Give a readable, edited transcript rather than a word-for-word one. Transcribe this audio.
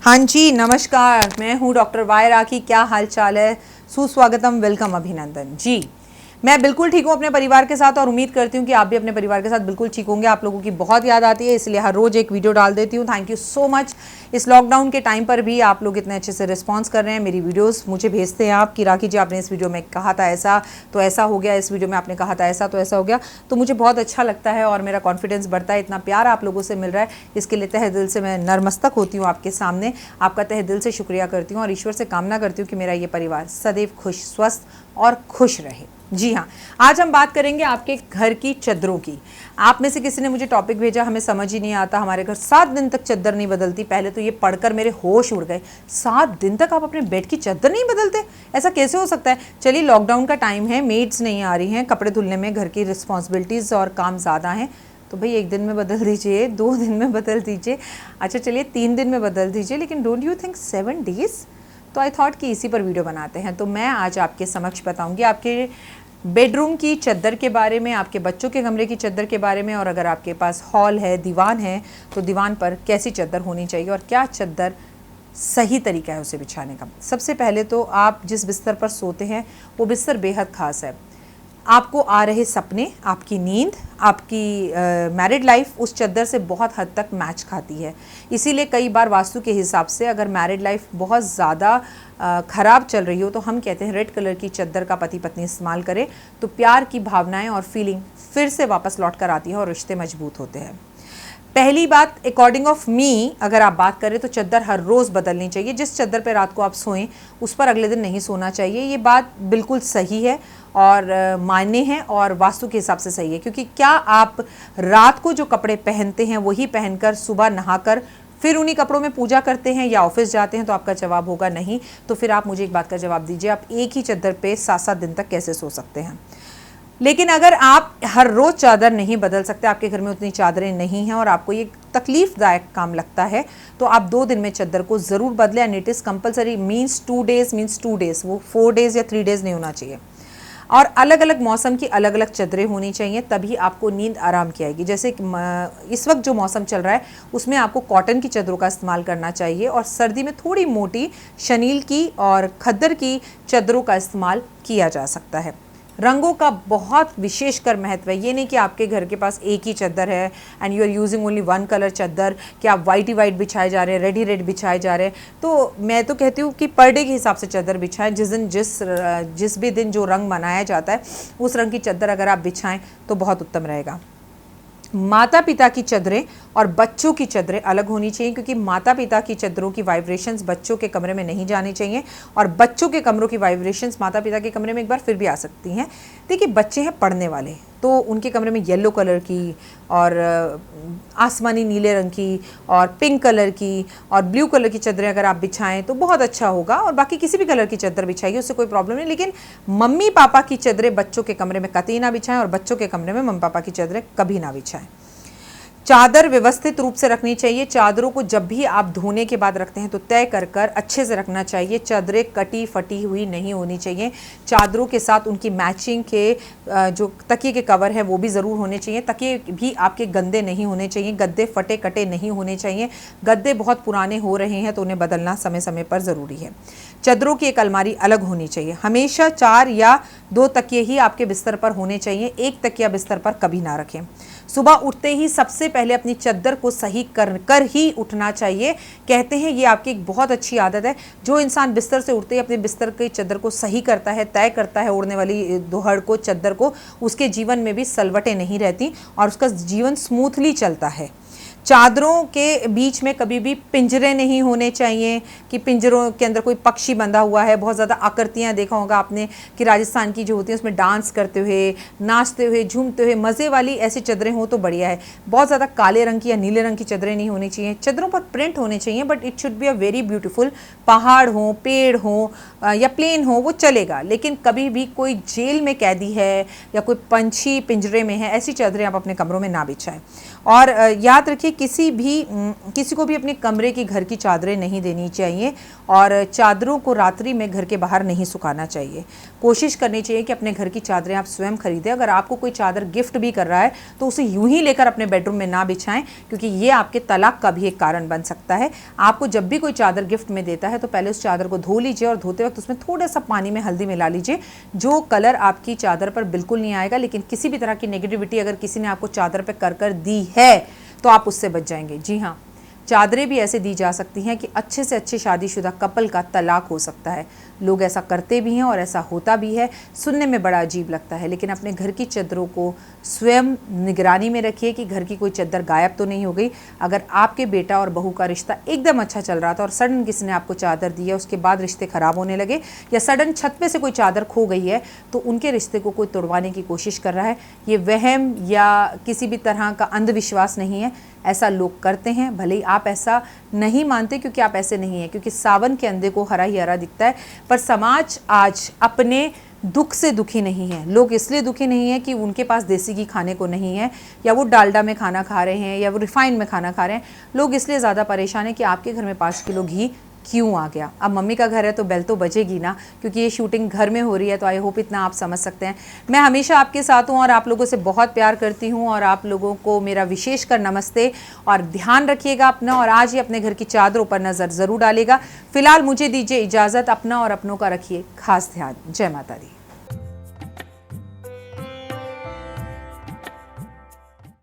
हाँ जी, नमस्कार। मैं हूँ डॉक्टर वाई राखी। क्या हाल चाल है? सुस्वागतम, वेलकम, अभिनंदन जी। मैं बिल्कुल ठीक हूँ अपने परिवार के साथ और उम्मीद करती हूँ कि आप भी अपने परिवार के साथ बिल्कुल ठीक होंगे। आप लोगों की बहुत याद आती है, इसलिए हर रोज़ एक वीडियो डाल देती हूँ। Thank you so much. इस लॉकडाउन के टाइम पर भी आप लोग इतने अच्छे से रिस्पॉन्स कर रहे हैं। मेरी वीडियोस मुझे भेजते हैं आप कि राखी जी आपने इस वीडियो में कहा था ऐसा तो ऐसा हो गया, इस वीडियो में आपने कहा था ऐसा तो ऐसा हो गया। तो मुझे बहुत अच्छा लगता है और मेरा कॉन्फिडेंस बढ़ता है। इतना प्यार आप लोगों से मिल रहा है, इसके लिए तहे दिल से मैं नतमस्तक होती हूँ आपके सामने। आपका तहे दिल से शुक्रिया करती हूँ और ईश्वर से कामना करती हूँ कि मेरा ये परिवार सदैव खुश, स्वस्थ और खुश रहे। जी हाँ, आज हम बात करेंगे आपके घर की चद्दरों की। आप में से किसी ने मुझे टॉपिक भेजा, हमें समझ ही नहीं आता, हमारे घर 7 दिन तक चद्दर नहीं बदलती। पहले तो ये पढ़कर मेरे होश उड़ गए, 7 दिन तक आप अपने बेड की चद्दर नहीं बदलते, ऐसा कैसे हो सकता है? चलिए, लॉकडाउन का टाइम है, मेड्स नहीं आ रही हैं, कपड़े धुलने में घर की रिस्पॉन्सिबिलिटीज़ और काम ज़्यादा हैं, तो भाई 1 दिन में बदल दीजिए, 2 दिन में बदल दीजिए, अच्छा चलिए 3 दिन में बदल दीजिए, लेकिन डोंट यू थिंक 7 डेज़? तो आई थॉट कि इसी पर वीडियो बनाते हैं। तो मैं आज आपके समक्ष बताऊंगी आपके बेडरूम की चद्दर के बारे में, आपके बच्चों के कमरे की चद्दर के बारे में, और अगर आपके पास हॉल है, दीवान है, तो दीवान पर कैसी चद्दर होनी चाहिए और क्या चद्दर सही तरीका है उसे बिछाने का। सबसे पहले तो आप जिस बिस्तर पर सोते हैं वो बिस्तर बेहद ख़ास है। आपको आ रहे सपने, आपकी नींद, आपकी मैरिड लाइफ उस चद्दर से बहुत हद तक मैच खाती है। इसीलिए कई बार वास्तु के हिसाब से अगर मैरिड लाइफ बहुत ज़्यादा ख़राब चल रही हो तो हम कहते हैं रेड कलर की चद्दर का पति पत्नी इस्तेमाल करें, तो प्यार की भावनाएं और फीलिंग फिर से वापस लौट कर आती है और रिश्ते मजबूत होते हैं। पहली बात, अकॉर्डिंग ऑफ मी अगर आप बात करें तो चद्दर हर रोज़ बदलनी चाहिए। जिस चद्दर पे रात को आप सोएं उस पर अगले दिन नहीं सोना चाहिए। ये बात बिल्कुल सही है और मान्य है और वास्तु के हिसाब से सही है, क्योंकि क्या आप रात को जो कपड़े पहनते हैं वही पहनकर सुबह नहाकर फिर उन्हीं कपड़ों में पूजा करते हैं या ऑफिस जाते हैं? तो आपका जवाब होगा नहीं। तो फिर आप मुझे एक बात का जवाब दीजिए, आप एक ही चद्दर पे 7-7 दिन तक कैसे सो सकते हैं? लेकिन अगर आप हर रोज़ चादर नहीं बदल सकते, आपके घर में उतनी चादरें नहीं हैं और आपको ये तकलीफ़दायक काम लगता है, तो आप 2 दिन में चद्दर को ज़रूर बदलें। And it is compulsory, means 2 days, वो 4 डेज़ या 3 डेज़ नहीं होना चाहिए। और अलग अलग मौसम की अलग अलग चद्दरें होनी चाहिए, तभी आपको नींद आराम की आएगी। जैसे इस वक्त जो मौसम चल रहा है उसमें आपको कॉटन की चद्दरों का इस्तेमाल करना चाहिए और सर्दी में थोड़ी मोटी शनील की और खद्दर की चद्दरों का इस्तेमाल किया जा सकता है। रंगों का बहुत विशेषकर महत्व है। ये नहीं कि आपके घर के पास एक ही चद्दर है and you are using only 1 colour चद्दर, कि आप वाइट ही वाइट बिछाए जा रहे हैं, रेड ही रेड बिछाए जा रहे हैं। तो मैं तो कहती हूँ कि पर डे के हिसाब से चद्दर बिछाएं। जिस भी दिन जो रंग मनाया जाता है उस रंग की चद्दर अगर आप बिछाएं तो बहुत उत्तम रहेगा। माता पिता की चद्दरें और बच्चों की चद्दरें अलग होनी चाहिए, क्योंकि माता पिता की चद्दरों की वाइब्रेशंस बच्चों के कमरे में नहीं जानी चाहिए और बच्चों के कमरों की वाइब्रेशंस माता पिता के कमरे में एक बार फिर भी आ सकती हैं। देखिए, बच्चे हैं पढ़ने वाले, तो उनके कमरे में येलो कलर की और आसमानी नीले रंग की और पिंक कलर की और ब्लू कलर की चद्दरें अगर आप बिछाएं तो बहुत अच्छा होगा। और बाकी किसी भी कलर की चद्दर बिछाइए, उससे कोई प्रॉब्लम नहीं। लेकिन मम्मी पापा की चद्दरें बच्चों के कमरे में कतई ना बिछाएं और बच्चों के कमरे में मम्मी पापा की चद्दरें कभी ना बिछाएं। चादर व्यवस्थित रूप से रखनी चाहिए। चादरों को जब भी आप धोने के बाद रखते हैं तो तय कर कर अच्छे से रखना चाहिए। चादरें कटी फटी हुई नहीं होनी चाहिए। चादरों के साथ उनकी मैचिंग के जो तकिए के कवर है वो भी ज़रूर होने चाहिए। तकिए भी आपके गंदे नहीं होने चाहिए। गद्दे फटे कटे नहीं होने चाहिए। गद्दे बहुत पुराने हो रहे हैं तो उन्हें बदलना समय समय पर ज़रूरी है। चादरों की एक अलमारी अलग होनी चाहिए। हमेशा 4 या 2 तकिए ही आपके बिस्तर पर होने चाहिए। एक तकिया बिस्तर पर कभी ना रखें। सुबह उठते ही सबसे पहले अपनी चद्दर को सही कर ही उठना चाहिए। कहते हैं ये आपकी एक बहुत अच्छी आदत है। जो इंसान बिस्तर से उठते ही अपने बिस्तर की चद्दर को सही करता है, तय करता है ओढ़ने वाली दोहड़ को, चद्दर को, उसके जीवन में भी सलवटें नहीं रहती और उसका जीवन स्मूथली चलता है। चादरों के बीच में कभी भी पिंजरे नहीं होने चाहिए कि पिंजरों के अंदर कोई पक्षी बंधा हुआ है। बहुत ज़्यादा आकृतियाँ देखा होगा आपने कि राजस्थान की जो होती हैं उसमें डांस करते हुए, नाचते हुए, झूमते हुए, मज़े वाली ऐसी चद्दरें हो तो बढ़िया है। बहुत ज़्यादा काले रंग की या नीले रंग की चद्दरें नहीं होनी चाहिए। चद्दरों पर प्रिंट होने चाहिए, but it should be a very beautiful. पहाड़ हो, पेड़ हो या प्लेन हो वो चलेगा, लेकिन कभी भी कोई जेल में कैदी है या कोई पंछी पिंजरे में है, ऐसी चद्दरें आप अपने कमरों में ना बिछाएं। और याद रखिए किसी को भी अपने कमरे की घर की चादरें नहीं देनी चाहिए और चादरों को रात्रि में घर के बाहर नहीं सुखाना चाहिए। कोशिश करनी चाहिए कि अपने घर की चादरें आप स्वयं खरीदें। अगर आपको कोई चादर गिफ्ट भी कर रहा है तो उसे यूं ही लेकर अपने बेडरूम में ना बिछाएं, क्योंकि ये आपके तलाक का भी एक कारण बन सकता है। आपको जब भी कोई चादर गिफ्ट में देता है तो पहले उस चादर को धो लीजिए और धोते वक्त उसमें थोड़ा सा पानी में हल्दी मिला लीजिए, जो कलर आपकी चादर पर बिल्कुल नहीं आएगा। लेकिन किसी भी तरह की नेगेटिविटी अगर किसी ने आपको चादर पर कर दी है तो आप उससे बच जाएंगे। जी हाँ, चादरें भी ऐसे दी जा सकती हैं कि अच्छे से अच्छे शादीशुदा कपल का तलाक हो सकता है। लोग ऐसा करते भी हैं और ऐसा होता भी है, सुनने में बड़ा अजीब लगता है। लेकिन अपने घर की चादरों को स्वयं निगरानी में रखिए कि घर की कोई चादर गायब तो नहीं हो गई। अगर आपके बेटा और बहू का रिश्ता एकदम अच्छा चल रहा था और सडन किसी ने आपको चादर दी है, उसके बाद रिश्ते ख़राब होने लगे, या सडन छत पे से कोई चादर खो गई है, तो उनके रिश्ते को कोई तोड़वाने की कोशिश कर रहा है। ये वहम या किसी भी तरह का अंधविश्वास नहीं है, ऐसा लोग करते हैं। भले ही आप ऐसा नहीं मानते क्योंकि आप ऐसे नहीं हैं, क्योंकि सावन के अंधे को हरा ही हरा दिखता है। पर समाज आज अपने दुख से दुखी नहीं है। लोग इसलिए दुखी नहीं है कि उनके पास देसी घी खाने को नहीं है, या वो डालडा में खाना खा रहे हैं, या वो रिफाइंड में खाना खा रहे हैं। लोग इसलिए ज़्यादा परेशान है कि आपके घर में 5 किलो घी क्यों आ गया। अब मम्मी का घर है तो बेल तो बजेगी ना, क्योंकि ये शूटिंग घर में हो रही है, तो आई होप इतना आप समझ सकते हैं। मैं हमेशा आपके साथ हूँ और आप लोगों से बहुत प्यार करती हूँ, और आप लोगों को मेरा विशेषकर नमस्ते। और ध्यान रखिएगा अपना, और आज ही अपने घर की चादरों पर नज़र ज़रूर डालेगा। फिलहाल मुझे दीजिए इजाज़त। अपना और अपनों का रखिए खास ध्यान। जय माता दी।